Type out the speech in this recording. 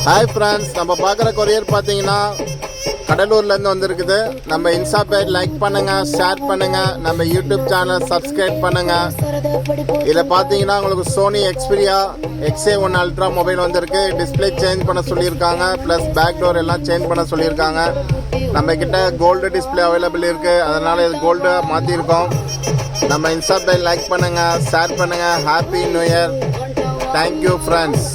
Hi friends, நம்ம பார்க்குற courier பார்த்தீங்கன்னா கடலூர்லேருந்து வந்திருக்குது. நம்ம இன்ஸ்டா பேஜ் லைக் பண்ணுங்கள், ஷேர் பண்ணுங்கள், நம்ம யூடியூப் சேனல் சப்ஸ்கிரைப் பண்ணுங்கள். இதில் பார்த்தீங்கன்னா உங்களுக்கு Sony Xperia XA1 ultra mobile வந்திருக்கு. டிஸ்பிளே சேஞ்ச் பண்ண சொல்லியிருக்காங்க, ப்ளஸ் பேக் டோர் எல்லாம் சேஞ்ச் பண்ண சொல்லியிருக்காங்க. நம்மக்கிட்ட கோல்டு டிஸ்பிளே அவைலபிள் இருக்குது, அதனால் இது கோல்டு மாற்றிருக்கோம். நம்ம இன்ஸ்டா பேஜ் லைக் பண்ணுங்கள், ஷேர் பண்ணுங்கள். Happy new year. Thank you friends.